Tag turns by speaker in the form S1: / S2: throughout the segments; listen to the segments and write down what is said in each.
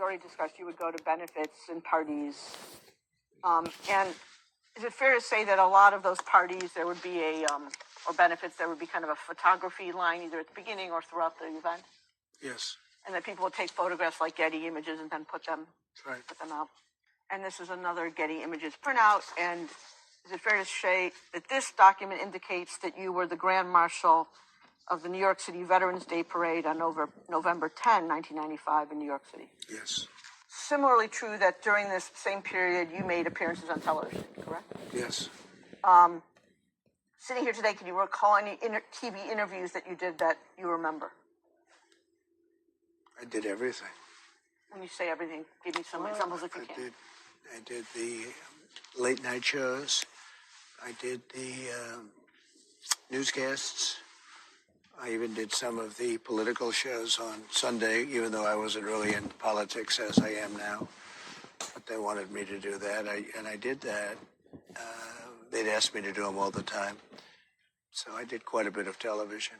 S1: already discussed, you would go to benefits and parties. And is it fair to say that a lot of those parties, there would be or benefits, there would be kind of a photography line either at the beginning or throughout the event?
S2: Yes.
S1: And that people would take photographs like Getty Images and then put them out. And this is another Getty Images printout. And is it fair to say that this document indicates that you were the Grand Marshal of the New York City Veterans Day Parade on November 10, 1995 in New York City?
S2: Yes.
S1: Similarly true that during this same period, you made appearances on television, correct?
S2: Yes.
S1: Sitting here today, can you recall any TV interviews that you did that you remember?
S2: I did everything.
S1: When you say everything, give me some examples if you can.
S2: I did the late night shows. I did the newscasts. I even did some of the political shows on Sunday, even though I wasn't really in politics as I am now. But they wanted me to do that, and I did that. They'd ask me to do them all the time. So I did quite a bit of television.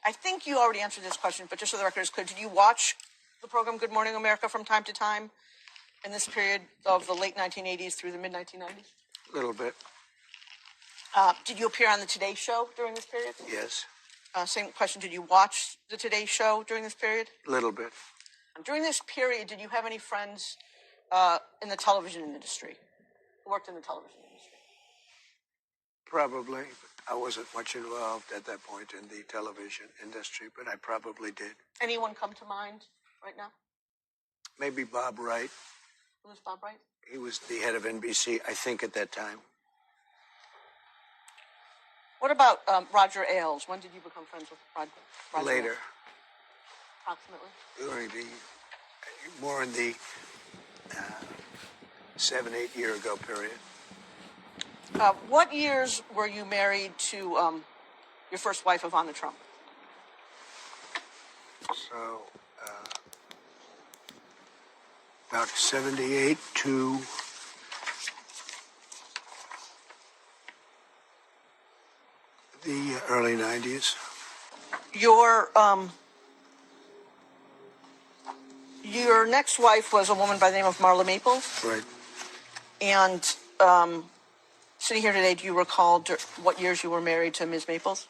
S1: I think you already answered this question, but just so the record is clear, did you watch the program Good Morning America from time to time in this period of the late 1980s through the mid-1990s?
S2: A little bit.
S1: Did you appear on the Today Show during this period?
S2: Yes.
S1: Same question, did you watch the Today Show during this period?
S2: A little bit.
S1: During this period, did you have any friends in the television industry, who worked in the television industry?
S2: Probably. I wasn't much involved at that point in the television industry, but I probably did.
S1: Anyone come to mind right now?
S2: Maybe Bob Wright.
S1: Who was Bob Wright?
S2: He was the head of NBC, I think, at that time.
S1: What about Roger Ailes? When did you become friends with Roger
S2: Later.
S1: Ailes? Approximately?
S2: During more in the 7-8 year ago period.
S1: What years were you married to your first wife, Ivana Trump?
S2: So, about 78 to the early 90s.
S1: Your next wife was a woman by the name of Marla Maples?
S2: Right.
S1: And sitting here today, do you recall what years you were married to Ms. Maples?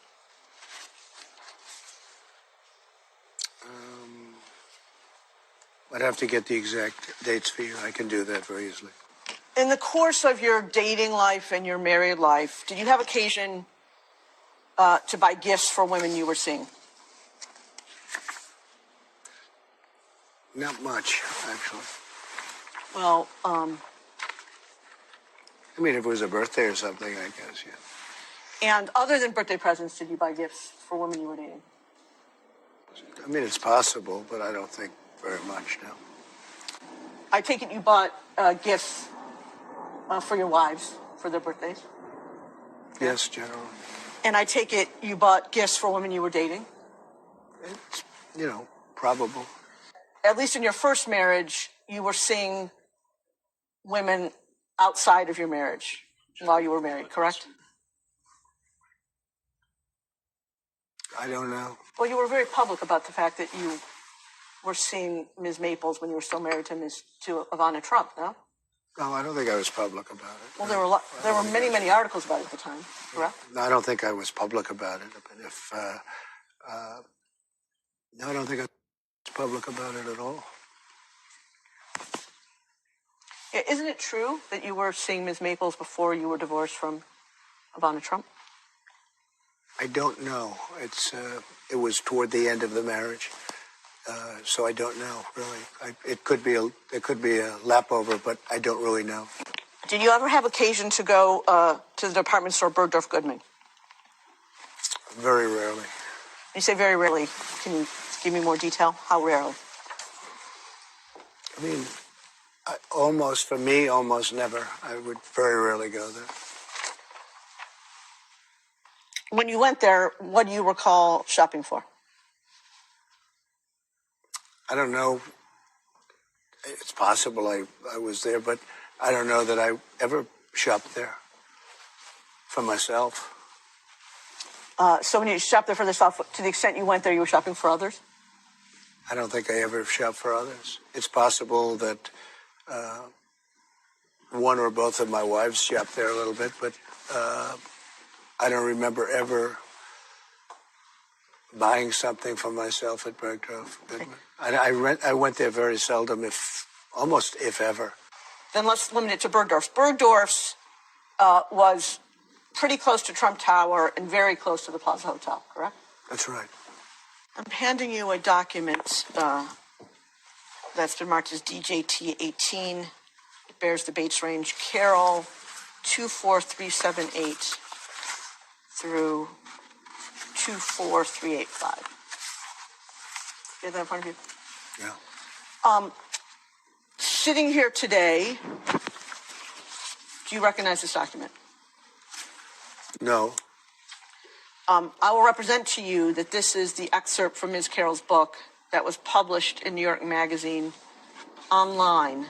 S2: I'd have to get the exact dates for you. I can do that very easily.
S1: In the course of your dating life and your married life, did you have occasion to buy gifts for women you were seeing?
S2: Not much, actually.
S1: Well,
S2: I mean, if it was a birthday or something, I guess, yeah.
S1: And other than birthday presents, did you buy gifts for women you were dating?
S2: I mean, it's possible, but I don't think very much, no.
S1: I take it you bought gifts for your wives for their birthdays?
S2: Yes, generally.
S1: And I take it you bought gifts for women you were dating?
S2: It's, probable.
S1: At least in your first marriage, you were seeing women outside of your marriage while you were married, correct?
S2: I don't know.
S1: Well, you were very public about the fact that you were seeing Ms. Maples when you were still married to Ivana Trump, no?
S2: No, I don't think I was public about it.
S1: Well, there were many articles about it at the time, correct?
S2: No, I don't think I was public about it. But no, I don't think I was public about it at all.
S1: Yeah, isn't it true that you were seeing Ms. Maples before you were divorced from Ivana Trump?
S2: I don't know. It was toward the end of the marriage, so I don't know really. It could be a lap over, but I don't really know.
S1: Did you ever have occasion to go to the department store Bergdorf Goodman?
S2: Very rarely.
S1: You say very rarely. Can you give me more detail? How rarely?
S2: I mean, almost never. I would very rarely go there.
S1: When you went there, what do you recall shopping for?
S2: I don't know. It's possible I was there, but I don't know that I ever shopped there for myself.
S1: So when you shopped there for yourself, to the extent you went there, you were shopping for others?
S2: I don't think I ever shop for others. It's possible that one or both of my wives shop there a little bit, but I don't remember ever buying something for myself at Bergdorf Goodman. I went there very seldom, almost if ever.
S1: Then let's limit it to Bergdorf's. Bergdorf's was pretty close to Trump Tower and very close to the Plaza Hotel, correct?
S2: That's right.
S1: I'm handing you a document that's been marked as DJT 18. It bears the Bates range Carroll 24378 through 24385. You have that in front of you?
S2: Yeah.
S1: Sitting here today, do you recognize this document?
S2: No.
S1: I will represent to you that this is the excerpt from Ms. Carroll's book that was published in New York Magazine online,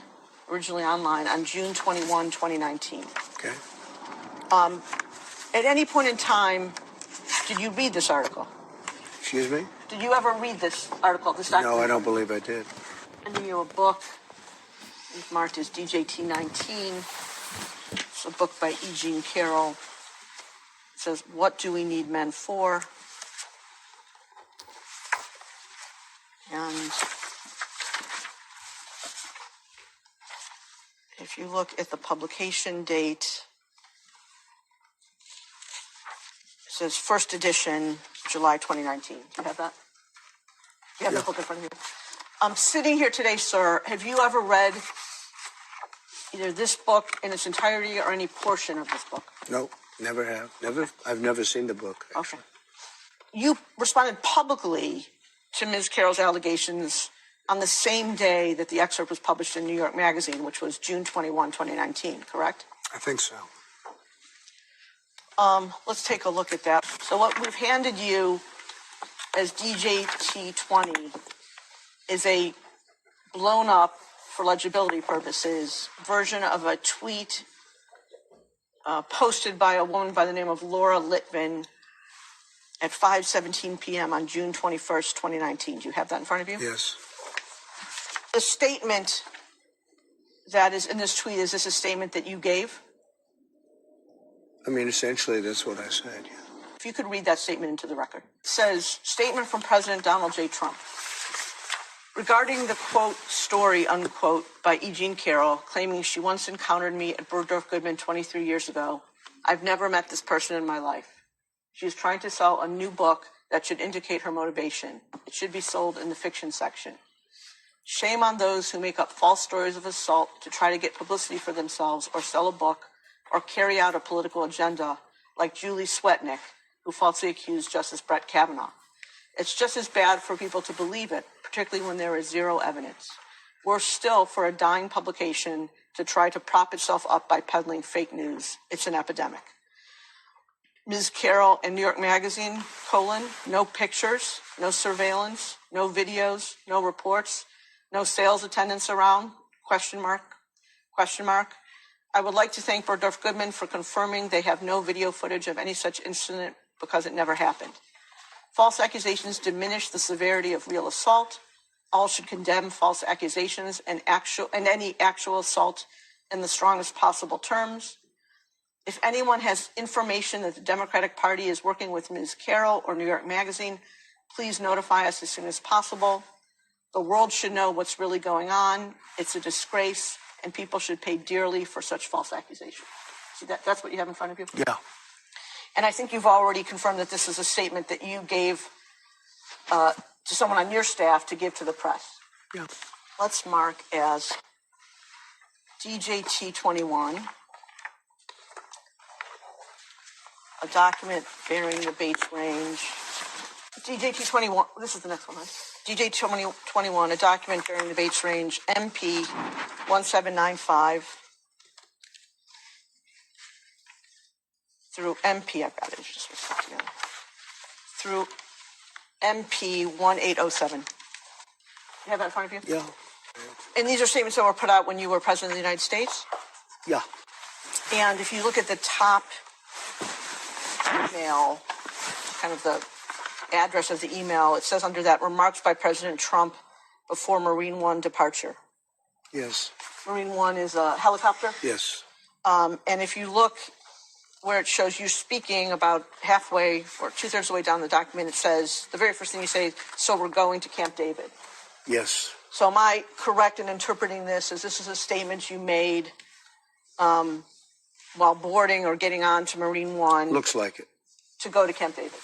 S1: originally online, on June 21, 2019.
S2: Okay.
S1: At any point in time, did you read this article?
S2: Excuse me?
S1: Did you ever read this article, this document?
S2: No, I don't believe I did.
S1: I'm handing you a book. It's marked as DJT 19. It's a book by E. Carroll. It says, "What do we need men for?" And if you look at the publication date, it says first edition, July 2019. Do you have that? You have the book in front of you? I'm sitting here today, sir. Have you ever read either this book in its entirety or any portion of this book?
S2: No, never have. I've never seen the book, actually.
S1: Okay. You responded publicly to Ms. Carroll's allegations on the same day that the excerpt was published in New York Magazine, which was June 21, 2019, correct?
S2: I think so.
S1: Let's take a look at that. So what we've handed you as DJT 20 is a blown up, for legibility purposes, version of a tweet posted by a woman by the name of Laura Litvin at 5:17 p.m. on June 21st, 2019. Do you have that in front of you?
S2: Yes.
S1: The statement that is in this tweet, is this a statement that you gave?
S2: I mean, essentially, that's what I said, yeah.
S1: If you could read that statement into the record. It says, statement from President Donald J. Trump. Regarding the, quote, story, unquote, by E. Carroll, claiming she once encountered me at Bergdorf Goodman 23 years ago, I've never met this person in my life. She is trying to sell a new book that should indicate her motivation. It should be sold in the fiction section. Shame on those who make up false stories of assault to try to get publicity for themselves or sell a book or carry out a political agenda, like Julie Swetnick, who falsely accused Justice Brett Kavanaugh. It's just as bad for people to believe it, particularly when there is zero evidence. Worse still, for a dying publication to try to prop itself up by peddling fake news. It's an epidemic. Ms. Carroll and New York Magazine, no pictures, no surveillance, no videos, no reports, no sales attendance around, question mark. I would like to thank Bergdorf Goodman for confirming they have no video footage of any such incident because it never happened. False accusations diminish the severity of real assault. All should condemn false accusations and any actual assault in the strongest possible terms. If anyone has information that the Democratic Party is working with Ms. Carroll or New York Magazine, please notify us as soon as possible. The world should know what's really going on. It's a disgrace, and people should pay dearly for such false accusations. See, that's what you have in front of you?
S2: Yeah.
S1: And I think you've already confirmed that this is a statement that you gave to someone on your staff to give to the press.
S2: Yeah.
S1: Let's mark as DJT 21, a document bearing the Bates range. DJT 21, this is the next one, right? DJT 21, a document bearing the Bates range, MP 1795 through MP, I've got it, just stuck together, through MP 1807. You have that in front of you?
S2: Yeah.
S1: And these are statements that were put out when you were President of the United States?
S2: Yeah.
S1: And if you look at the top email, kind of the address of the email, it says under that, remarks by President Trump before Marine One departure.
S2: Yes.
S1: Marine One is a helicopter.
S2: Yes.
S1: And if you look where it shows you speaking about halfway or 2/3 of the way down the document, it says, the very first thing you say, so we're going to Camp David.
S2: Yes.
S1: So am I correct in interpreting this as this is a statement you made while boarding or getting on to Marine One?
S2: Looks like it.
S1: To go to Camp David?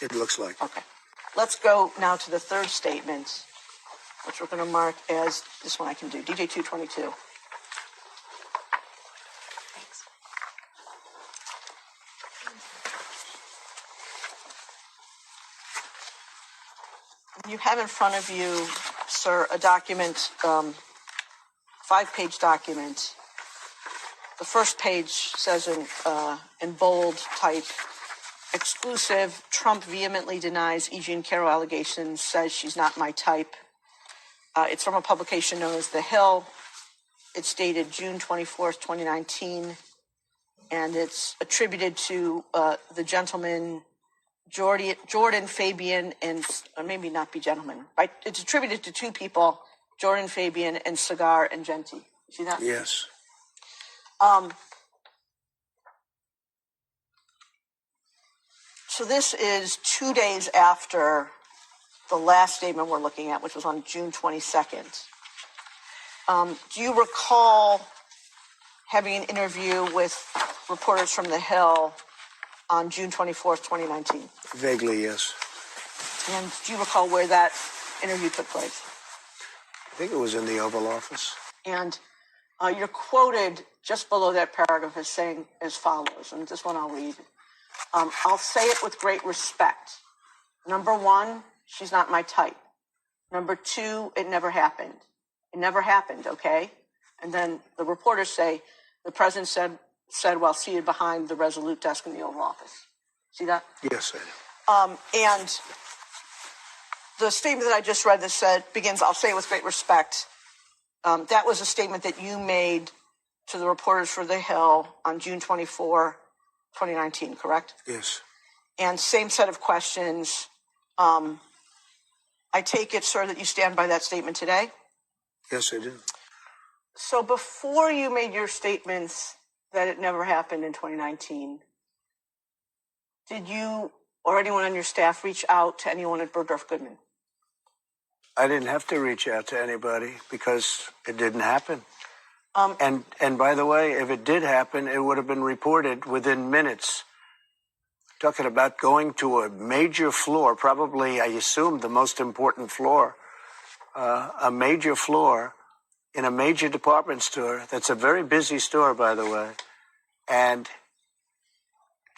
S2: It looks like it.
S1: Okay. Let's go now to the third statement, which we're going to mark as, this one I can do, DJ 222. You have in front of you, sir, a document, 5-page document. The first page says in bold type, exclusive, Trump vehemently denies E. Jean Carroll allegations, says she's not my type. It's from a publication known as The Hill. It's dated June 24th, 2019, and it's attributed to the gentleman Jordan, Fabian, and maybe not be gentlemen. Right? It's attributed to two people, Jordan, Fabian, and Cigar and Genti. You see that?
S2: Yes.
S1: So this is 2 days after the last statement we're looking at, which was on June 22nd. Do you recall having an interview with reporters from The Hill on June 24th, 2019?
S2: Vaguely, yes.
S1: And do you recall where that interview took place?
S2: I think it was in the Oval Office.
S1: And you're quoted just below that paragraph as saying as follows, and this one I'll read. I'll say it with great respect. Number one, she's not my type. Number two, it never happened. It never happened, okay? And then the reporters say, the president said while seated behind the Resolute desk in the Oval Office. See that?
S2: Yes, I do.
S1: And the statement that I just read that begins, I'll say it with great respect. That was a statement that you made to the reporters for The Hill on June 24, 2019, correct?
S2: Yes.
S1: And same set of questions. I take it, sir, that you stand by that statement today?
S2: Yes, I do.
S1: So before you made your statements that it never happened in 2019, did you or anyone on your staff reach out to anyone at Bergdorf Goodman?
S2: I didn't have to reach out to anybody because it didn't happen. And by the way, if it did happen, it would have been reported within minutes. Talking about going to a major floor, probably, I assume, the most important floor, a major floor in a major department store. That's a very busy store, by the way. And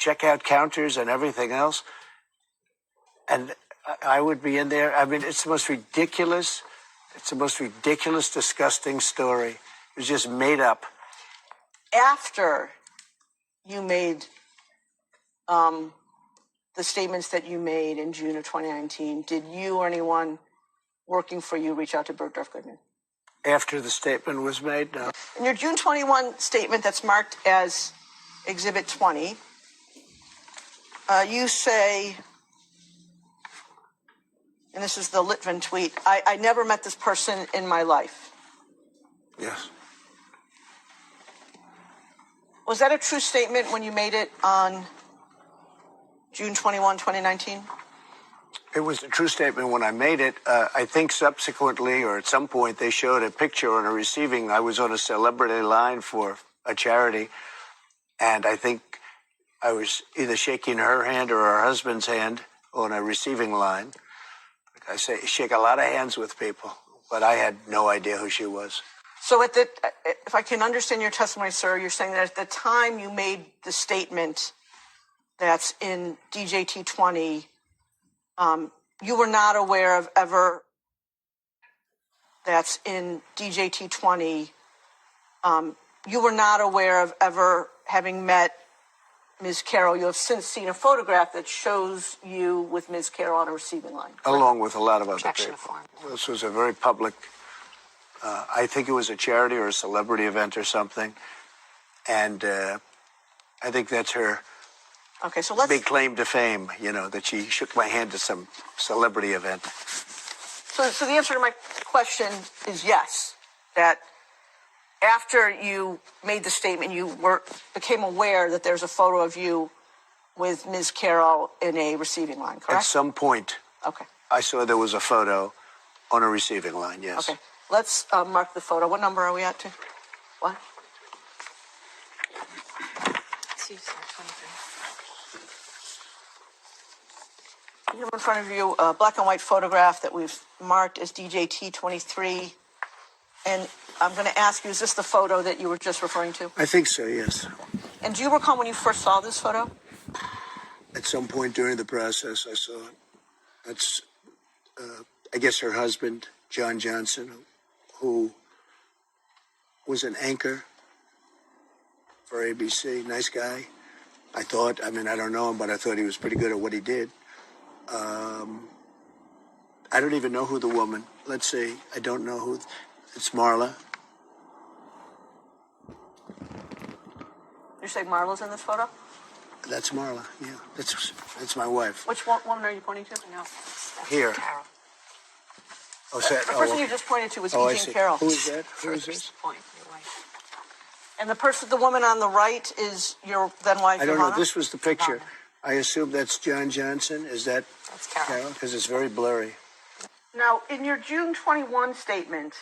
S2: checkout counters and everything else. And I would be in there. I mean, it's the most ridiculous, disgusting story. It was just made up.
S1: After you made the statements that you made in June of 2019, did you or anyone working for you reach out to Bergdorf Goodman?
S2: After the statement was made, no.
S1: In your June 21 statement that's marked as Exhibit 20, you say, and this is the Litvin tweet, I never met this person in my life.
S2: Yes.
S1: Was that a true statement when you made it on June 21, 2019?
S2: It was a true statement when I made it. I think subsequently or at some point they showed a picture on a receiving. I was on a celebrity line for a charity, and I think I was either shaking her hand or her husband's hand on a receiving line. I shake a lot of hands with people, but I had no idea who she was.
S1: So if I can understand your testimony, sir, you're saying that at the time you made the statement that's in DJT 20, you were not aware of ever, that's in DJT 20, you were not aware of ever having met Ms. Carroll. You have since seen a photograph that shows you with Ms. Carroll on a receiving line. Correct?
S2: Along with a lot of other
S1: Objection
S2: people.
S1: form.
S2: This was a very public, I think it was a charity or a celebrity event or something. And I think that's her
S1: Okay, so let's...
S2: big claim to fame, that she shook my hand at some celebrity event.
S1: So the answer to my question is yes, that after you made the statement, you became aware that there's a photo of you with Ms. Carroll in a receiving line, correct?
S2: At some point,
S1: Okay.
S2: I saw there was a photo on a receiving line, yes.
S1: Okay. Let's mark the photo. What number are we at? What? You have in front of you a black and white photograph that we've marked as DJT23. And I'm going to ask you, is this the photo that you were just referring to?
S2: I think so, yes.
S1: And do you recall when you first saw this photo?
S2: At some point during the process, I saw it. That's, I guess, her husband, John Johnson, who was an anchor for ABC. Nice guy. I thought, I mean, I don't know him, but I thought he was pretty good at what he did. I don't even know who the woman, let's see, I don't know who, it's Marla.
S1: You say Marla's in this photo?
S2: That's Marla, yeah. That's my wife.
S1: Which woman are you pointing to? No.
S2: Here.
S1: Carroll.
S2: Oh, is that,
S1: The person you just pointed to was
S2: I
S1: Jean
S2: see.
S1: Carroll.
S2: Who is that? Who is this?
S3: Point, your wife.
S1: And the woman on the right is your then wife,
S2: I don't know.
S1: Ivana?
S2: This was the picture. I assume that's John Johnson. Is that
S3: That's Carroll.
S2: Carroll? Because it's very blurry.
S1: Now, in your June 21 statement,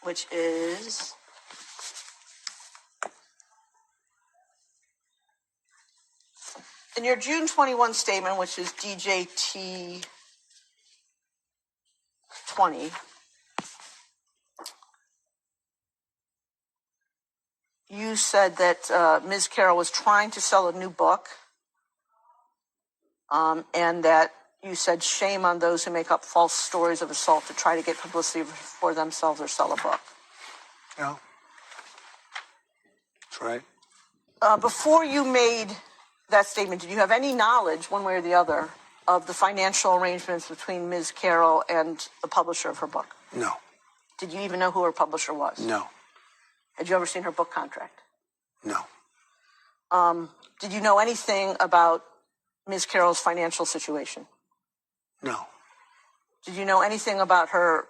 S1: which is in your June 21 statement, which is DJT 20, you said that Ms. Carroll was trying to sell a new book, and that you said shame on those who make up false stories of assault to try to get publicity for themselves or sell a book.
S2: Yeah. That's right.
S1: Before you made that statement, did you have any knowledge, one way or the other, of the financial arrangements between Ms. Carroll and the publisher of her book?
S2: No.
S1: Did you even know who her publisher was?
S2: No.
S1: Had you ever seen her book contract?
S2: No.
S1: Did you know anything about Ms. Carroll's financial situation?
S2: No.
S1: Did you know anything about her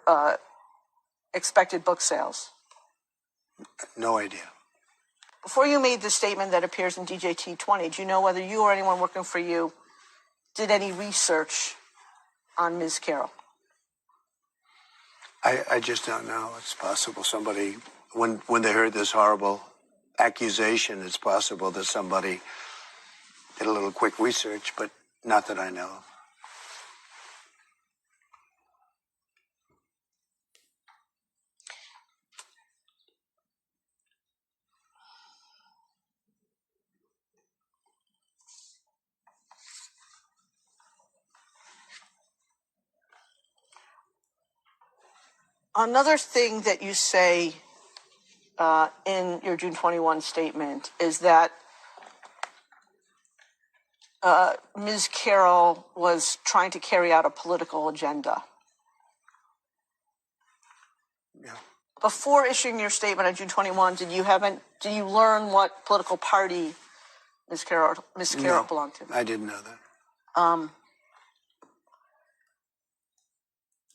S1: expected book sales?
S2: No idea.
S1: Before you made the statement that appears in DJT 20, do you know whether you or anyone working for you did any research on Ms. Carroll?
S2: I just don't know. It's possible somebody, when they heard this horrible accusation, it's possible that somebody did a little quick research, but not that I know of.
S1: Another thing that you say in your June 21 statement is that Ms. Carroll was trying to carry out a political agenda.
S2: Yeah.
S1: Before issuing your statement on June 21, did you learn what political party Ms. Carroll
S2: No,
S1: belonged to?
S2: I didn't know that.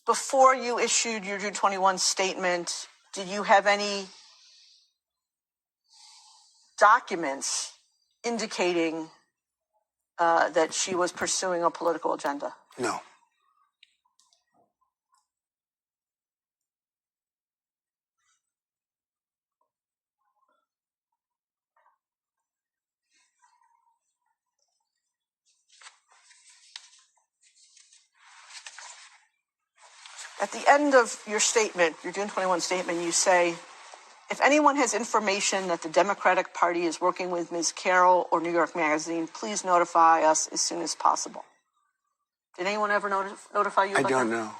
S1: Before you issued your June 21 statement, did you have any documents indicating that she was pursuing a political agenda?
S2: No.
S1: At the end of your statement, your June 21 statement, you say, if anyone has information that the Democratic Party is working with Ms. Carroll or New York Magazine, please notify us as soon as possible. Did anyone ever notify you
S2: I
S1: about
S2: don't
S1: that?
S2: know.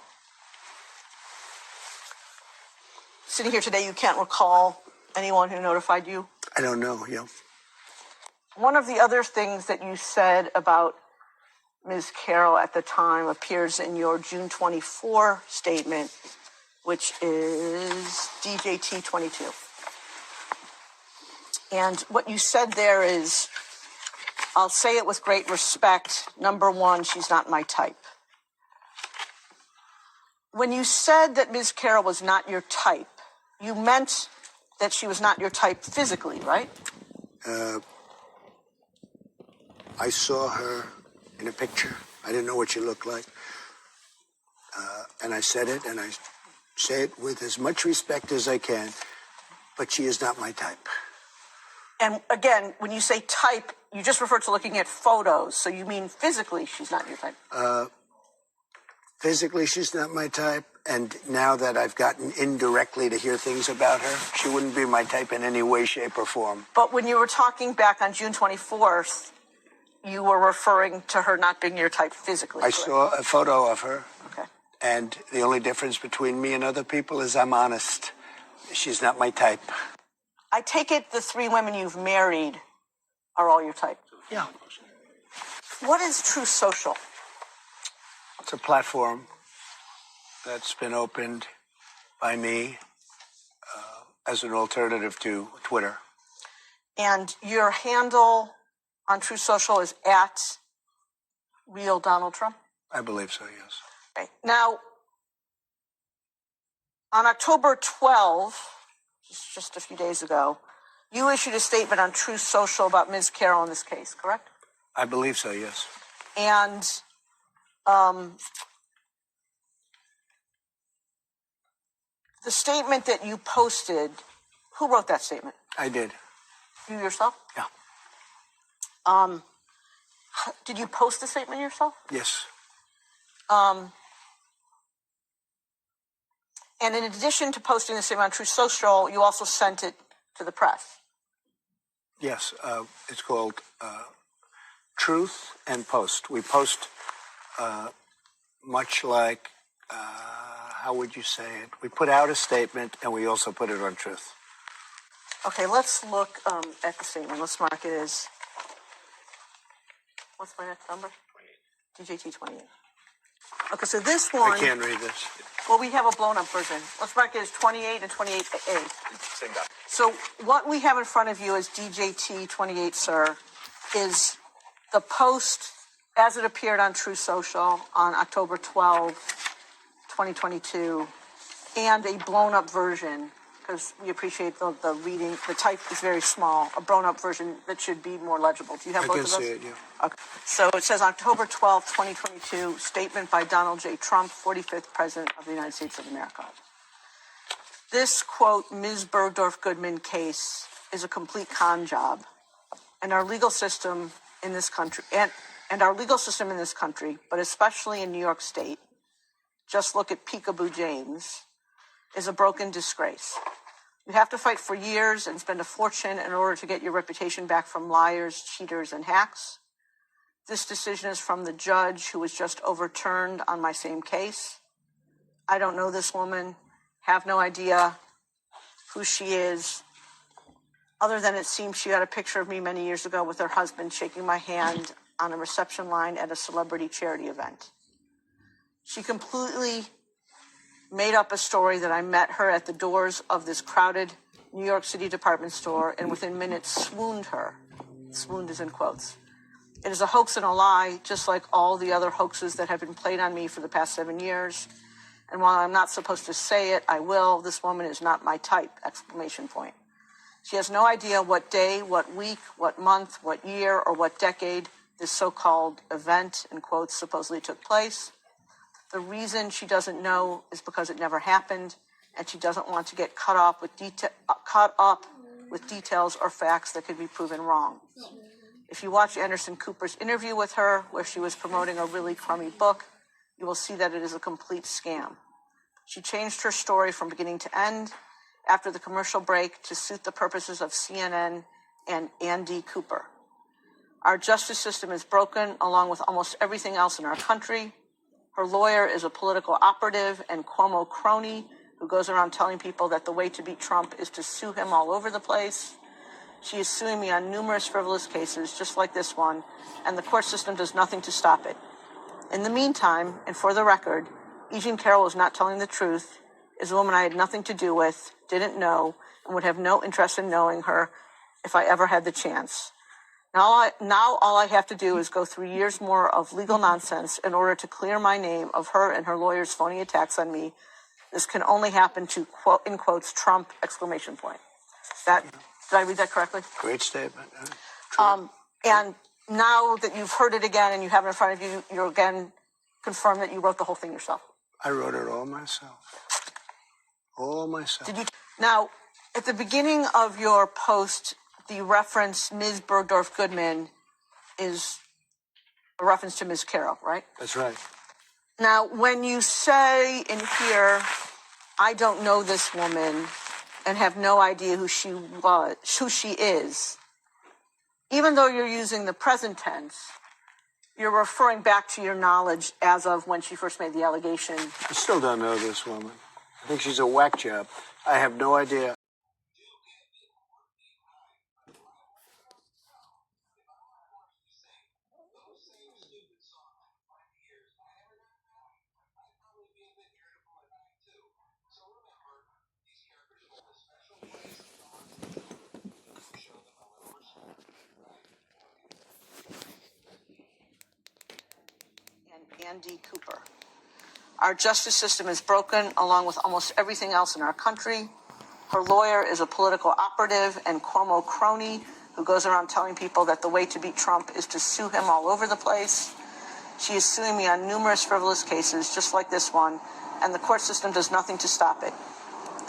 S1: Sitting here today, you can't recall anyone who notified you?
S2: I don't know, yeah.
S1: One of the other things that you said about Ms. Carroll at the time appears in your June 24 statement, which is DJT 22. And what you said there is, I'll say it with great respect. Number one, she's not my type. When you said that Ms. Carroll was not your type, you meant that she was not your type physically, right?
S2: I saw her in a picture. I didn't know what she looked like. And I said it, and I say it with as much respect as I can, but she is not my type.
S1: And again, when you say type, you just refer to looking at photos, so you mean physically she's not your type?
S2: Physically, she's not my type, and now that I've gotten indirectly to hear things about her, she wouldn't be my type in any way, shape, or form.
S1: But when you were talking back on June 24th, you were referring to her not being your type physically.
S2: I saw a photo of her.
S1: Okay.
S2: And the only difference between me and other people is I'm honest. She's not my type.
S1: I take it the 3 women you've married are all your type.
S2: Yeah.
S1: What is True Social?
S2: It's a platform that's been opened by me as an alternative to Twitter.
S1: And your handle on True Social is @Real Donald Trump?
S2: I believe so, yes.
S1: Okay. Now, on October 12th, just a few days ago, you issued a statement on True Social about Ms. Carroll in this case, correct?
S2: I believe so, yes.
S1: And the statement that you posted, who wrote that statement?
S2: I did.
S1: You yourself?
S2: Yeah.
S1: Did you post the statement yourself?
S2: Yes.
S1: And in addition to posting the statement on True Social, you also sent it to the press.
S2: Yes. It's called Truth and Post. We post much like, how would you say it? We put out a statement and we also put it on Truth.
S1: Okay, let's look at the statement. Let's mark it as, what's my next number? DJT 28. Okay, so this one,
S2: I can't read this.
S1: well, we have a blown-up version. Let's mark it as 28 and 28A.
S3: Same guy.
S1: So what we have in front of you as DJT 28, sir, is the post as it appeared on True Social on October 12, 2022, and a blown-up version, because we appreciate the reading. The type is very small. A blown-up version that should be more legible. Do you have
S2: I
S1: both
S2: can
S1: of those?
S2: see it, yeah.
S1: Okay. So it says October 12, 2022, statement by Donald J. Trump, 45th President of the United States of America. This, quote, Ms. Bergdorf-Goodman case is a complete con job, and our legal system in this country, and our legal system in this country, but especially in New York State, just look at Peekaboo James, is a broken disgrace. You have to fight for years and spend a fortune in order to get your reputation back from liars, cheaters, and hacks. This decision is from the judge who was just overturned on my same case. I don't know this woman, have no idea who she is, other than it seems she got a picture of me many years ago with her husband shaking my hand on a reception line at a celebrity charity event. She completely made up a story that I met her at the doors of this crowded New York City department store and within minutes swooned her. Swooned is in quotes. It is a hoax and a lie, just like all the other hoaxes that have been played on me for the past 7 years. And while I'm not supposed to say it, I will. This woman is not my type, exclamation point. She has no idea what day, what week, what month, what year, or what decade this so-called event, in quotes, supposedly took place. The reason she doesn't know is because it never happened, and she doesn't want to get caught up with details or facts that could be proven wrong. If you watch Anderson Cooper's interview with her, where she was promoting a really crummy book, you will see that it is a complete scam. She changed her story from beginning to end after the commercial break to suit the purposes of CNN and Andy Cooper. Our justice system is broken, along with almost everything else in our country. Her lawyer is a political operative and Cuomo crony who goes around telling people that the way to beat Trump is to sue him all over the place. She is suing me on numerous frivolous cases, just like this one, and the court system does nothing to stop it. In the meantime, and for the record, Eugene Carroll is not telling the truth, is a woman I had nothing to do with, didn't know, and would have no interest in knowing her if I ever had the chance. Now all I have to do is go through years more of legal nonsense in order to clear my name of her and her lawyer's phony attacks on me. This can only happen to, quote, in quotes, Trump, exclamation point. Did I read that correctly?
S2: Great statement.
S1: And now that you've heard it again and you have it in front of you, you're again confirmed that you wrote the whole thing yourself.
S2: I wrote it all myself. All myself.
S1: Did you? Now, at the beginning of your post, the reference Ms. Bergdorf Goodman is a reference to Ms. Carroll, right?
S2: That's right.
S1: Now, when you say in here, I don't know this woman and have no idea who she is, even though you're using the present tense, you're referring back to your knowledge as of when she first made the allegation.
S2: I still don't know this woman. I think she's a whack job. I have no idea.
S1: And Andy Cooper. Our justice system is broken, along with almost everything else in our country. Her lawyer is a political operative and Cuomo crony who goes around telling people that the way to beat Trump is to sue him all over the place. She is suing me on numerous frivolous cases, just like this one, and the court system does nothing to stop it.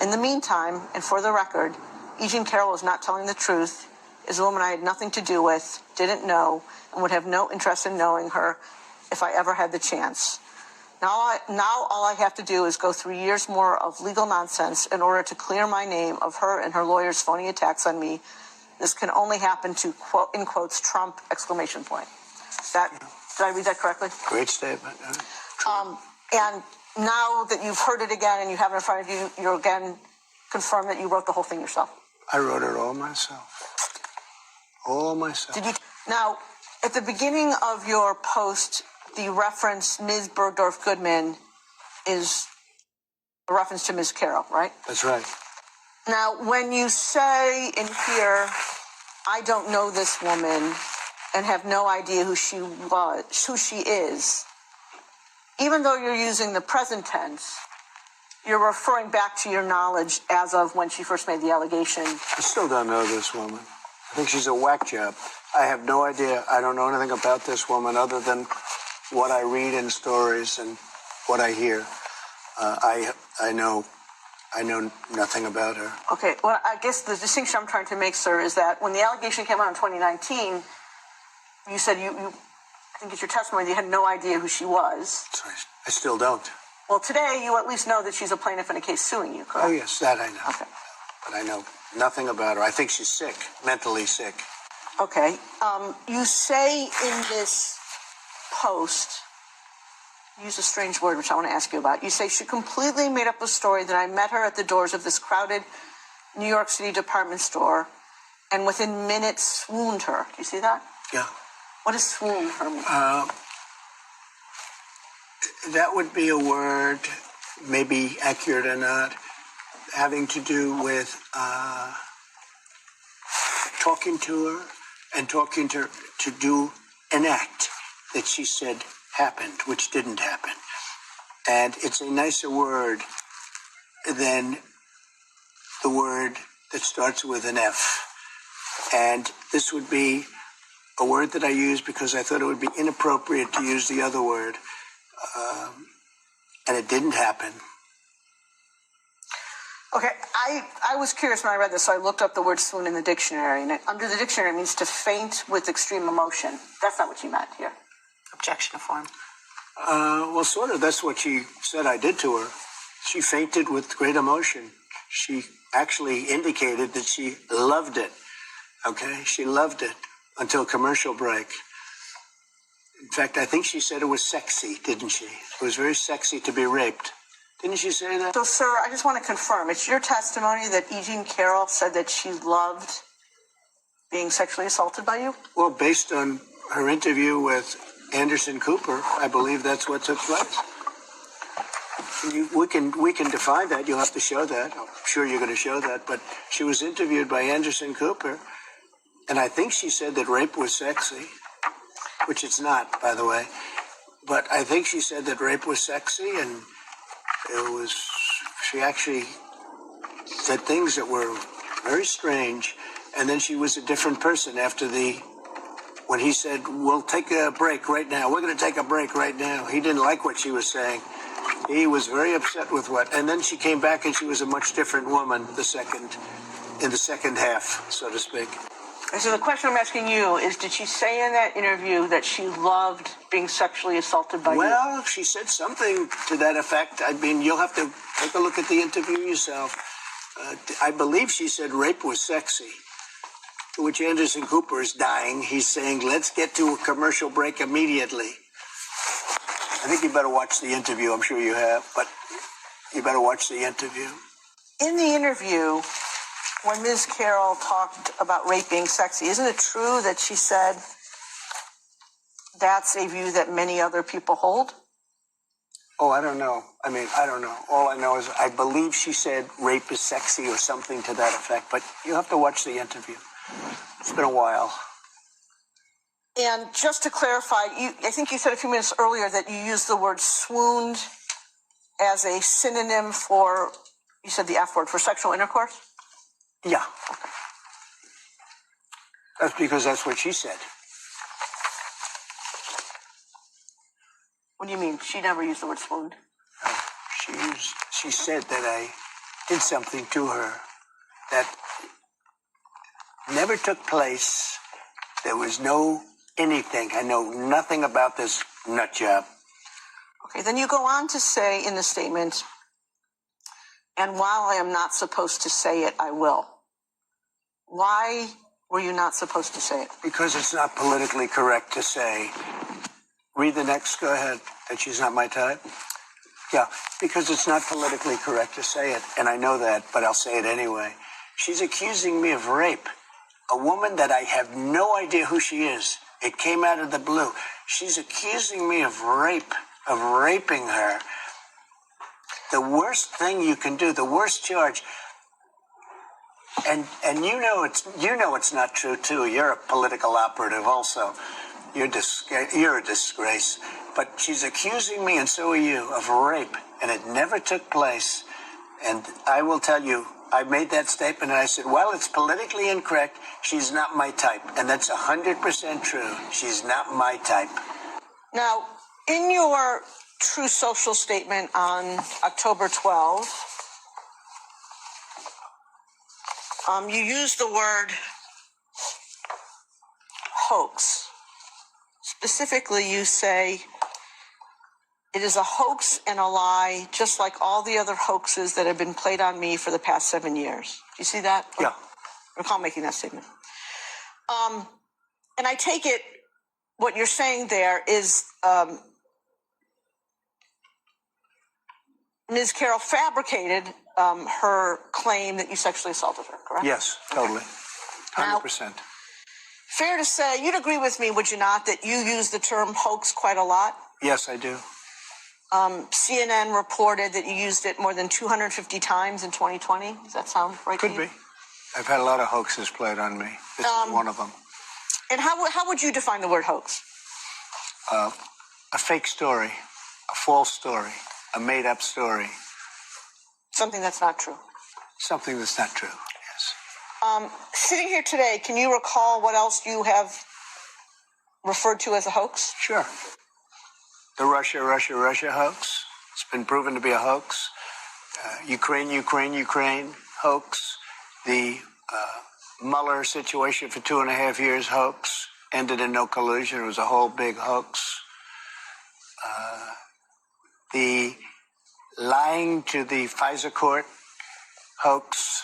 S1: In the meantime, and for the record, E. Jean Carroll is not telling the truth, is a woman I had nothing to do with, didn't know, and would have no interest in knowing her if I ever had the chance. Now all I have to do is go through years more of legal nonsense in order to clear my name of her and her lawyer's phony attacks on me. This can only happen to, quote, in quotes, Trump, exclamation point. Did I read that correctly?
S2: Great statement.
S1: And now that you've heard it again and you have it in front of you, you're again confirmed that you wrote the whole thing yourself.
S2: I wrote it all myself. All myself.
S1: Did you? Now, at the beginning of your post, the reference Ms. Bergdorf Goodman is a reference to Ms. Carroll, right?
S2: That's right.
S1: Now, when you say in here, I don't know this woman and have no idea who she is, even though you're using the present tense, you're referring back to your knowledge as of when she first made the allegation.
S2: I still don't know this woman. I think she's a whack job. I have no idea. I don't know anything about this woman other than what I read in stories and what I hear. I know nothing about her.
S1: Okay, well, I guess the distinction I'm trying to make, sir, is that when the allegation came out in 2019, you said you I think it's your testimony, you had no idea who she was.
S2: That's right. I still don't.
S1: Well, today you at least know that she's a plaintiff in a case suing you, correct?
S2: Oh, yes, that I know.
S1: Okay.
S2: But I know nothing about her. I think she's sick, mentally sick.
S1: Okay. You say in this post, use a strange word, which I want to ask you about. You say she completely made up a story that I met her at the doors of this crowded New York City department store and within minutes swooned her. Do you see that?
S2: Yeah.
S1: What does swoon her mean?
S2: That would be a word, maybe accurate or not, having to do with talking to her and talking to her to do an act that she said happened, which didn't happen. And it's a nicer word than the word that starts with an F. And this would be a word that I use because I thought it would be inappropriate to use the other word. And it didn't happen.
S1: Okay, I was curious when I read this, so I looked up the word swoon in the dictionary, and under the dictionary it means to faint with extreme emotion. That's not what you meant here. Objection to form.
S2: Well, sort of. That's what she said I did to her. She fainted with great emotion. She actually indicated that she loved it. Okay? She loved it until commercial break. In fact, I think she said it was sexy, didn't she? It was very sexy to be raped. Didn't she say that?
S1: So, sir, I just want to confirm. It's your testimony that E. Jean Carroll said that she loved being sexually assaulted by you?
S2: Well, based on her interview with Anderson Cooper, I believe that's what took place. We can define that. You'll have to show that. I'm sure you're going to show that. But she was interviewed by Anderson Cooper, And I think she said that rape was sexy, which it's not, by the way. But I think she said that rape was sexy, and she actually said things that were very strange. And then she was a different person when he said, we'll take a break right now. We're going to take a break right now. He didn't like what she was saying. He was very upset with and then she came back and she was a much different woman in the second half, so to speak.
S1: So the question I'm asking you is, did she say in that interview that she loved being sexually assaulted by you?
S2: Well, she said something to that effect. I mean, you'll have to take a look at the interview yourself. I believe she said rape was sexy, to which Anderson Cooper is dying. He's saying, let's get to a commercial break immediately. I think you better watch the interview. I'm sure you have, but you better watch the interview.
S1: In the interview, when Ms. Carroll talked about rape being sexy, isn't it true that she said that's a view that many other people hold?
S2: Oh, I don't know. I don't know. All I know is I believe she said rape is sexy or something to that effect, but you'll have to watch the interview. It's been a while.
S1: And just to clarify, I think you said a few minutes earlier that you used the word swooned as a synonym for, you said the F word, for sexual intercourse?
S2: Yeah. That's because that's what she said.
S1: What do you mean? She never used the word swooned.
S2: She said that I did something to her that never took place. There was no anything. I know nothing about this nut job.
S1: Okay, then you go on to say in the statement, and while I am not supposed to say it, I will. Why were you not supposed to say it?
S2: Because it's not politically correct to say. Read the next, go ahead, that she's not my type. Yeah, because it's not politically correct to say it, and I know that, but I'll say it anyway. She's accusing me of rape. A woman that I have no idea who she is. It came out of the blue. She's accusing me of rape, of raping her. The worst thing you can do, the worst charge. And you know it's not true too. You're a political operative also. You're a disgrace. But she's accusing me, and so are you, of rape, and it never took place. And I will tell you, I made that statement, and I said, well, it's politically incorrect. She's not my type. And that's 100% true. She's not my type.
S1: Now, in your True Social statement on October 12, you used the word hoax. Specifically, you say, it is a hoax and a lie, just like all the other hoaxes that have been played on me for the past 7 years. Do you see that?
S2: Yeah.
S1: I recall making that statement. And I take it what you're saying there is Ms. Carroll fabricated her claim that you sexually assaulted her, correct?
S2: Yes, totally. 100%.
S1: Now, fair to say, you'd agree with me, would you not, that you use the term hoax quite a lot?
S2: Yes, I do.
S1: CNN reported that you used it more than 250 times in 2020. Does that sound right to you?
S2: Could be. I've had a lot of hoaxes played on me. This is one of them.
S1: And how would you define the word hoax?
S2: A fake story, a false story, a made-up story.
S1: Something that's not true.
S2: Something that's not true, yes.
S1: Sitting here today, can you recall what else you have referred to as a hoax?
S2: Sure. The Russia hoax. It's been proven to be a hoax. Ukraine hoax. The Mueller situation for 2.5 years hoax. Ended in no collusion. It was a whole big hoax. The lying to the FISA court hoax.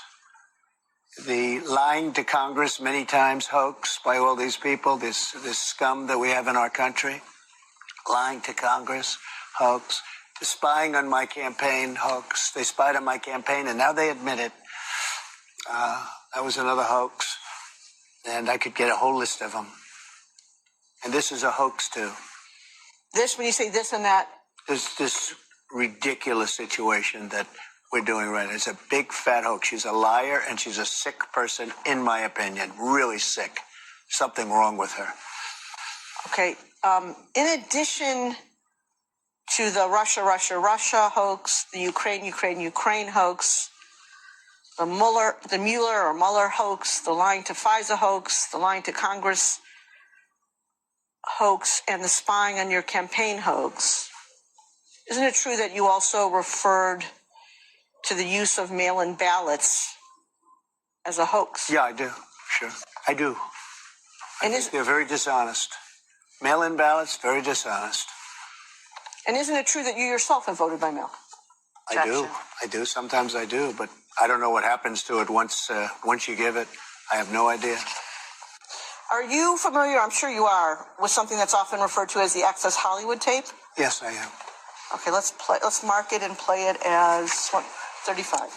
S2: The lying to Congress many times hoax by all these people, this scum that we have in our country. Lying to Congress, hoax. The spying on my campaign, hoax. They spied on my campaign, and now they admit it. That was another hoax. And I could get a whole list of them. And this is a hoax, too.
S1: This, when you say this and that?
S2: This ridiculous situation that we're doing right now. It's a big, fat hoax. She's a liar, and she's a sick person, in my opinion. Really sick. something wrong with her.
S1: Okay. In addition to the Russia hoax, the Ukraine hoax, the Mueller hoax, the lying to FISA hoax, the lying to Congress hoax, and the spying on your campaign hoax, isn't it true that you also referred to the use of mail-in ballots as a hoax?
S2: Yeah, I do. Sure. I do. I
S1: And
S2: think they're very dishonest. Mail-in ballots, very dishonest.
S1: And isn't it true that you yourself have voted by mail?
S2: I do. Sometimes I do, but I don't know what happens to it once you give it. I have no idea.
S1: Are you familiar, I'm sure you are, with something that's often referred to as the Access Hollywood tape?
S2: Yes, I am.
S1: Okay, let's mark it and play it as 35.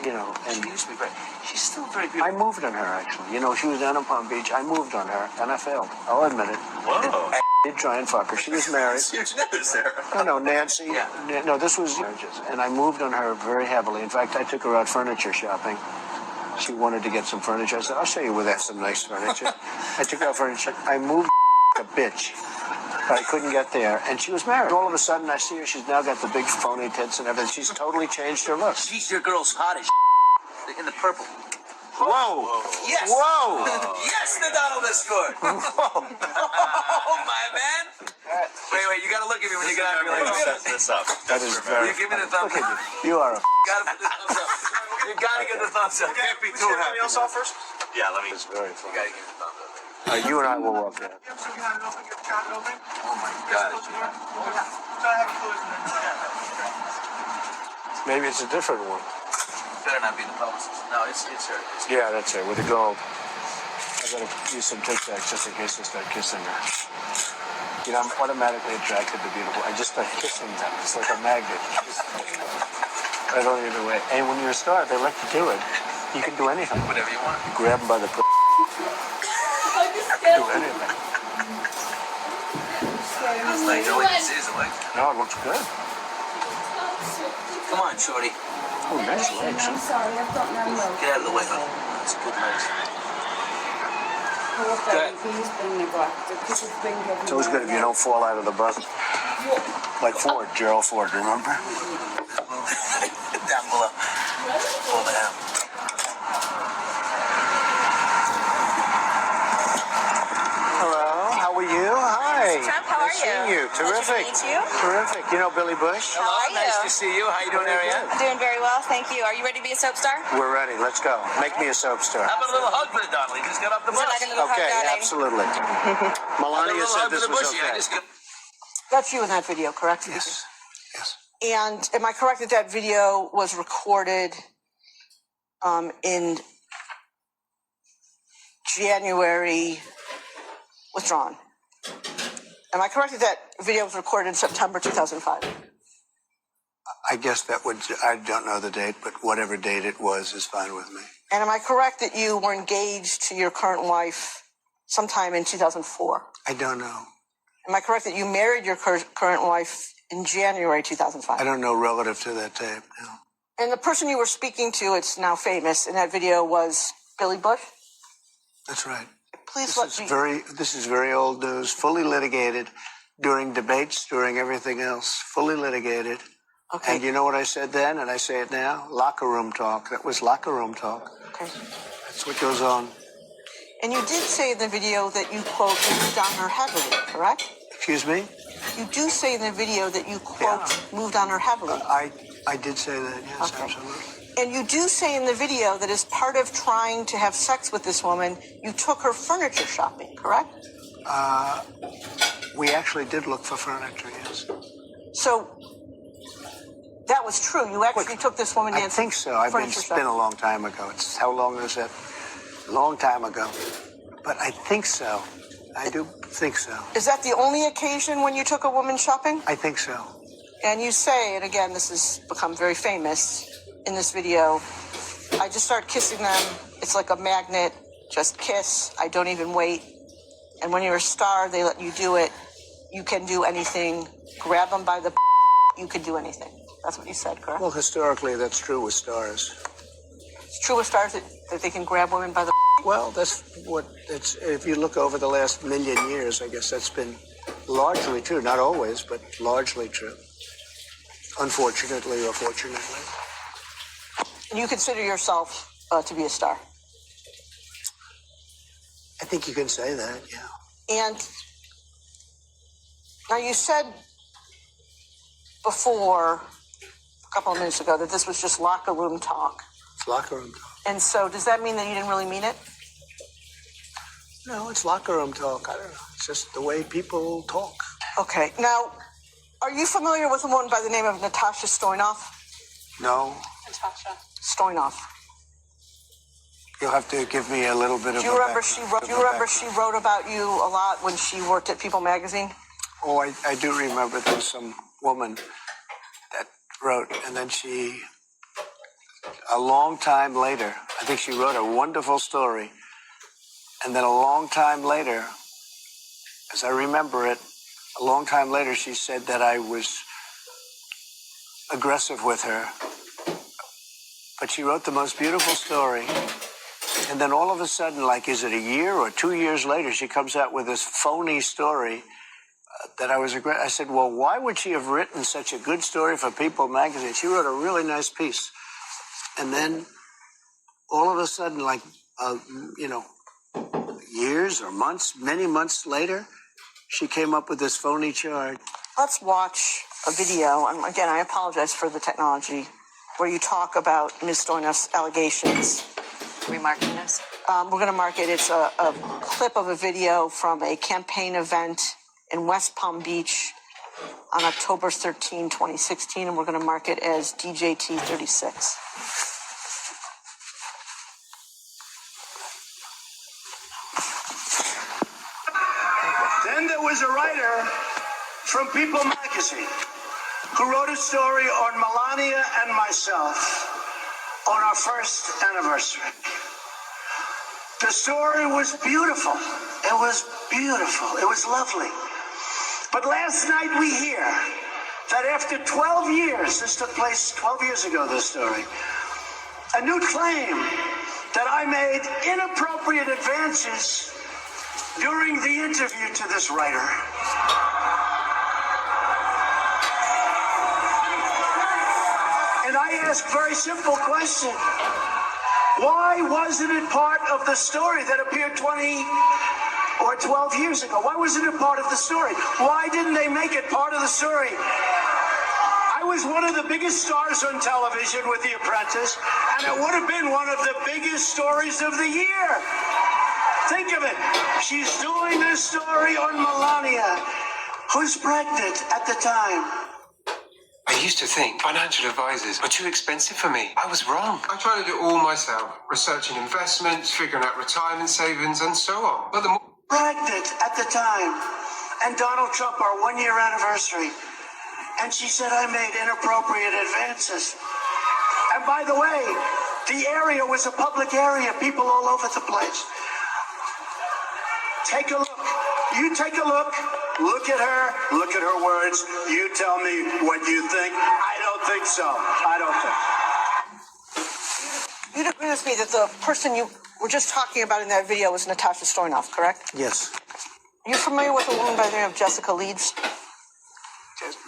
S2: You know, and
S3: she used to be great. She's still very beautiful.
S2: I moved on her, actually. You know, she was down in Palm Beach. I moved on her, and I failed. I'll admit it.
S3: Whoa.
S2: I did try and fuck her. She was married.
S3: Huge news, Sarah.
S2: No, Nancy.
S3: Yeah.
S2: No, this was marriages. And I moved on her very heavily. In fact, I took her out furniture shopping. She wanted to get some furniture. I said, I'll show you where there's some nice furniture. I took her out furniture. I moved a bitch. But I couldn't get there. And she was married. All of a sudden, I see her. She's now got the big phony tits and everything. She's totally changed her looks.
S3: She's your girl's hot as in the purple.
S2: Whoa!
S3: Yes!
S2: Whoa!
S3: Yes, the Donald has scored!
S2: Whoa!
S3: Oh, my man! Wait, you gotta look at me when you get out of your
S4: Set this up.
S2: That is very.
S3: You give me the thumbs
S2: Look
S3: up.
S2: at you. You are a.
S3: Gotta put the thumbs up. You gotta get the thumbs up. Can't be too happy.
S4: Else off first? Yeah, let me.
S2: It's very
S3: You
S2: funny.
S3: gotta give the thumbs up.
S2: You and I will walk in.
S3: Oh my God.
S2: Maybe it's a different one.
S3: Better not be the publicist. No, it's her.
S2: Yeah, that's it. With the gold. I gotta use some Tic Tacs just in case I start kissing her. You know, I'm automatically attracted to beautiful. I just start kissing them. It's like a magnet. I don't even know. And when you're a star, they let you do it. You can do anything.
S3: Whatever you want.
S2: You grab them by the. Do anything.
S3: It's like, you know what this is, like.
S2: No, it looks good.
S3: Come on, shorty.
S2: Oh, nice legs.
S5: I'm sorry, I've got no milk.
S3: Get out of the way. That's good legs.
S5: Poor baby, he's been neglected because he's been given.
S2: It's always good if you don't fall out of the bus. Like Ford, Gerald Ford, remember?
S3: Down below. Pull it out.
S2: Hello, how are you? Hi.
S6: Trump, how
S2: Nice
S6: are you?
S2: seeing you. Terrific.
S6: Nice to meet you.
S2: Terrific. You know Billy Bush?
S6: How are you?
S3: Nice to see you. How you doing, Ariane?
S6: Doing very well, thank you. Are you ready to be a soap star?
S2: We're ready. Let's go. Make me a soap star.
S3: How about a little hug for the Donald? He just got off the
S6: Would you
S3: bus.
S6: like a little
S2: Okay,
S6: hug, darling?
S2: absolutely.
S3: A
S2: Melania
S3: little
S2: said
S3: hug for
S2: this
S3: the
S2: was
S3: bushy. I
S2: okay.
S3: just got...
S1: That's you in that video, correct?
S2: Yes. Yes.
S1: And am I correct that that video was recorded in January, withdrawn? Am I correct that that video was recorded in September 2005?
S2: I guess that would, I don't know the date, but whatever date it was is fine with me.
S1: And am I correct that you were engaged to your current wife sometime in 2004?
S2: I don't know.
S1: Am I correct that you married your current wife in January 2005?
S2: I don't know relative to that tape, no.
S1: And the person you were speaking to, it's now famous, in that video was Billy Bush?
S2: That's right.
S1: Please
S2: This is very old news, fully litigated during debates, during everything else, fully litigated.
S1: Okay.
S2: And you know what I said then, and I say it now? Locker room talk. That was locker room talk.
S1: Okay.
S2: That's what goes on.
S1: And you did say in the video that you, quote, moved on her heavily, correct?
S2: Excuse me?
S1: You do say in the video that you, quote, moved on her heavily.
S2: I did say that, yes,
S1: Okay.
S2: absolutely.
S1: And you do say in the video that as part of trying to have sex with this woman, you took her furniture shopping, correct?
S2: We actually did look for furniture, yes.
S1: So that was true. You actually took this woman
S2: I
S1: dancing
S2: think so. It's been a long time ago. It's how long is it? Long time ago. But I think so. I do think so.
S1: Is that the only occasion when you took a woman shopping?
S2: I think so.
S1: And you say, and again, this has become very famous in this video, I just start kissing them. It's like a magnet. Just kiss. I don't even wait. And when you're a star, they let you do it. you can do anything, grab them by the you can do anything. That's what you said, correct?
S2: Well, historically, that's true with stars.
S1: It's true with stars that they can grab women by the
S2: Well, that's what it's. If you look over the last million years, I guess that's been largely true. Not always, but largely true. Unfortunately or fortunately.
S1: And you consider yourself to be a star?
S2: I think you can say that, yeah.
S1: And now you said before, a couple of minutes ago, that this was just locker room talk.
S2: It's locker room talk.
S1: And so does that mean that you didn't really mean it?
S2: No, it's locker room talk. I don't know. It's just the way people talk.
S1: Okay. Now, are you familiar with a woman by the name of Natasha Stoyanov?
S2: No.
S6: Natasha.
S1: Stoyanov.
S2: You'll have to give me a little bit of.
S1: Do you remember she wrote about you a lot when she worked at People magazine?
S2: Oh, I do remember there was some woman that wrote, and then she, a long time later, I think she wrote a wonderful story, and then a long time later, as I remember it, a long time later, she said that I was aggressive with her, but she wrote the most beautiful story. And then all of a sudden, like, is it a year or 2 years later, she comes out with this phony story that I was aggressive. I said, well, why would she have written such a good story for People magazine? She wrote a really nice piece. And then all of a sudden, like, years or months, many months later, she came up with this phony charge.
S1: Let's watch a video. And again, I apologize for the technology, where you talk about Ms. Stoyanov's allegations.
S6: Are we marking this?
S1: We're going to mark it. It's a clip of a video from a campaign event in West Palm Beach on October 13, 2016, and we're going to mark it as DJT 36.
S4: Then there was a writer from People magazine who wrote a story on Melania and myself on our first anniversary. The story was beautiful. It was beautiful. It was lovely. But last night we hear that after 12 years, this took place 12 years ago, this story, a new claim that I made inappropriate advances during the interview to this writer. And I ask a very simple question. Why wasn't it part of the story that appeared 20 or 12 years ago? Why wasn't it part of the story? Why didn't they make it part of the story? I was one of the biggest stars on television with The Apprentice, and it would have been one of the biggest stories of the year. Think of it. She's doing this story on Melania, who's pregnant at the time.
S7: I used to think financial advisors were too expensive for me. I was wrong. I tried to do it all myself, researching investments, figuring out retirement savings, and so on. But the more
S4: Pregnant at the time, and Donald Trump, our 1-year anniversary, and she said I made inappropriate advances. And by the way, the area was a public area, people all over the place. Take a look. You take a look. Look at her. Look at her words. You tell me what you think. I don't think so. I don't think.
S1: You'd agree with me that the person you were just talking about in that video was Natasha Stoyanov, correct?
S2: Yes.
S1: Are you familiar with a woman by the name of Jessica Leeds?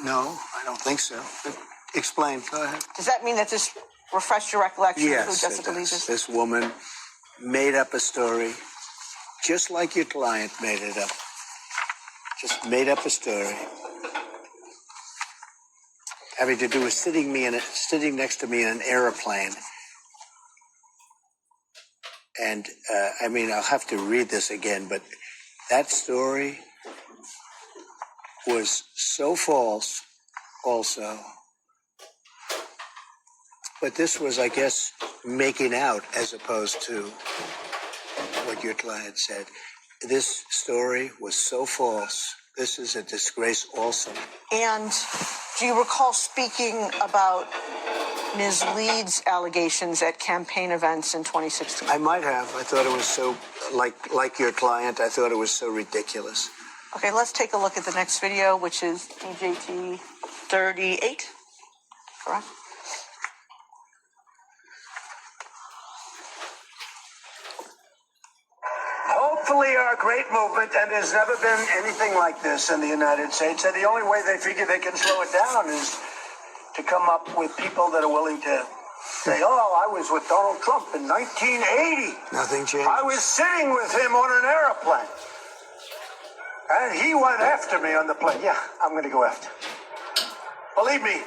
S2: No, I don't think so. But explain. Go ahead.
S1: Does that mean that this refreshed your recollection of who
S2: Yes,
S1: Jessica
S2: it
S1: Leeds
S2: does.
S1: is?
S2: This woman made up a story, just like your client made it up. Just made up a story, having to do with sitting next to me in an airplane. And I mean, I'll have to read this again, but that story was so false also. But this was, I guess, making out as opposed to what your client said. This story was so false. This is a disgrace also.
S1: And do you recall speaking about Ms. Leeds' allegations at campaign events in 2016?
S2: I might have. I thought it was so, like your client, I thought it was so ridiculous.
S1: Okay, let's take a look at the next video, which is DJT 38, correct?
S4: Hopefully our great movement, and there's never been anything like this in the United States, and the only way they figure they can slow it down is to come up with people that are willing to say, oh, I was with Donald Trump in 1980.
S2: Nothing changed.
S4: I was sitting with him on an airplane. And he went after me on the plane. Yeah, I'm going to go after. Believe me,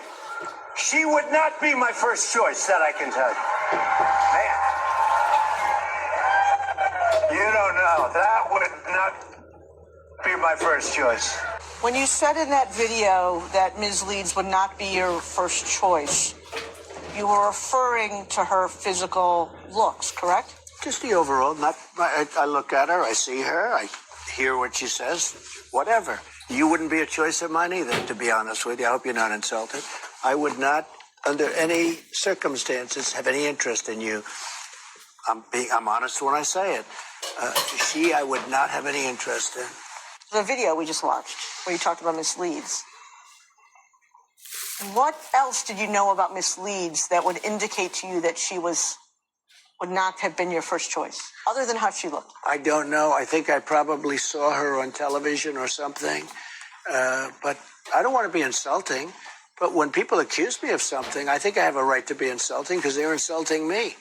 S4: she would not be my first choice, that I can tell you. Man. You don't know. That would not be my first choice.
S1: When you said in that video that Ms. Leeds would not be your first choice, you were referring to her physical looks, correct?
S2: Just the overall. I look at her, I see her, I hear what she says, whatever. You wouldn't be a choice of mine either, to be honest with you. I hope you're not insulted. I would not, under any circumstances, have any interest in you. I'm honest when I say it. I would not have any interest in.
S1: The video we just watched, where you talked about Miss Leeds. What else did you know about Miss Leeds that would indicate to you that she would not have been your first choice, other than how she looked?
S2: I don't know. I think I probably saw her on television or something. But I don't want to be insulting. But when people accuse me of something, I think I have a right to be insulting because they're insulting me.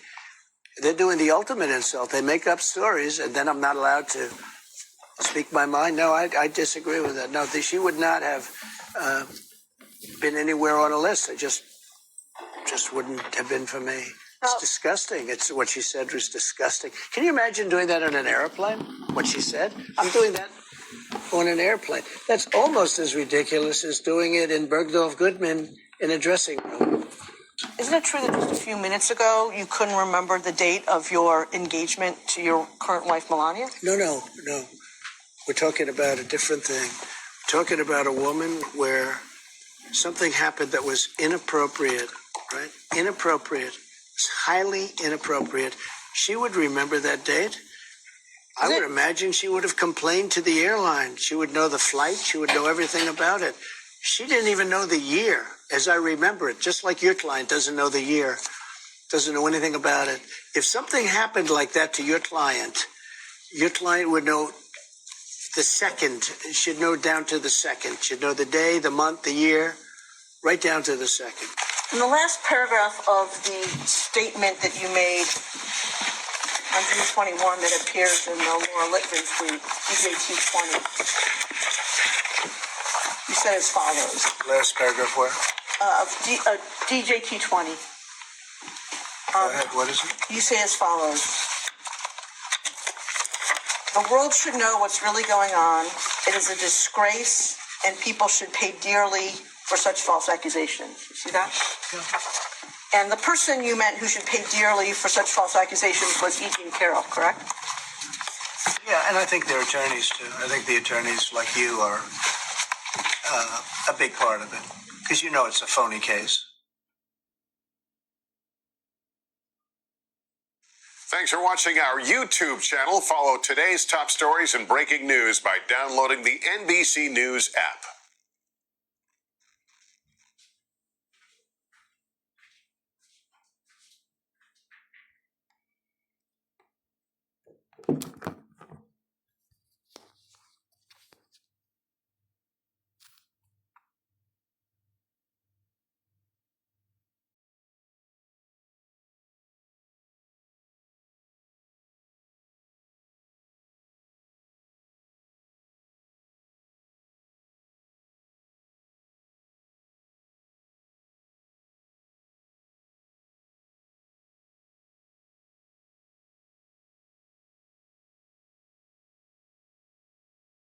S2: They're doing the ultimate insult. They make up stories, and then I'm not allowed to speak my mind. No, I disagree with that. No, she would not have been anywhere on a list. It just wouldn't have been for me. It's disgusting. It's what she said was disgusting. Can you imagine doing that on an airplane? What she said? I'm doing that on an airplane. That's almost as ridiculous as doing it in Bergdorf Goodman in a dressing room.
S1: Isn't it true that just a few minutes ago you couldn't remember the date of your engagement to your current wife, Melania?
S2: No. We're talking about a different thing. We're talking about a woman where something happened that was inappropriate, right? Inappropriate. It's highly inappropriate. She would remember that date. I would imagine she would have complained to the airline. She would know the flight. She would know everything about it. She didn't even know the year, as I remember it, just like your client doesn't know the year, doesn't know anything about it. If something happened like that to your client would know the second, should know down to the second, should know the day, the month, the year, right down to the second.
S1: In the last paragraph of the statement that you made on June 21 that appears in the Laura Litvin's tweet, DJT 20, you said as follows.
S2: Last paragraph where?
S1: DJT 20.
S2: Go ahead, what is it?
S1: You say as follows. The world should know what's really going on. It is a disgrace, and people should pay dearly for such false accusations. You see that? Yeah. And the person you meant who should pay dearly for such false accusations was E.G. Carroll, correct?
S2: Yeah, and I think their attorneys, too. I think the attorneys like you are a big part of it, because you know it's a phony case.
S8: Thanks for watching our YouTube channel. Follow today's top stories and breaking news by downloading the NBC News app.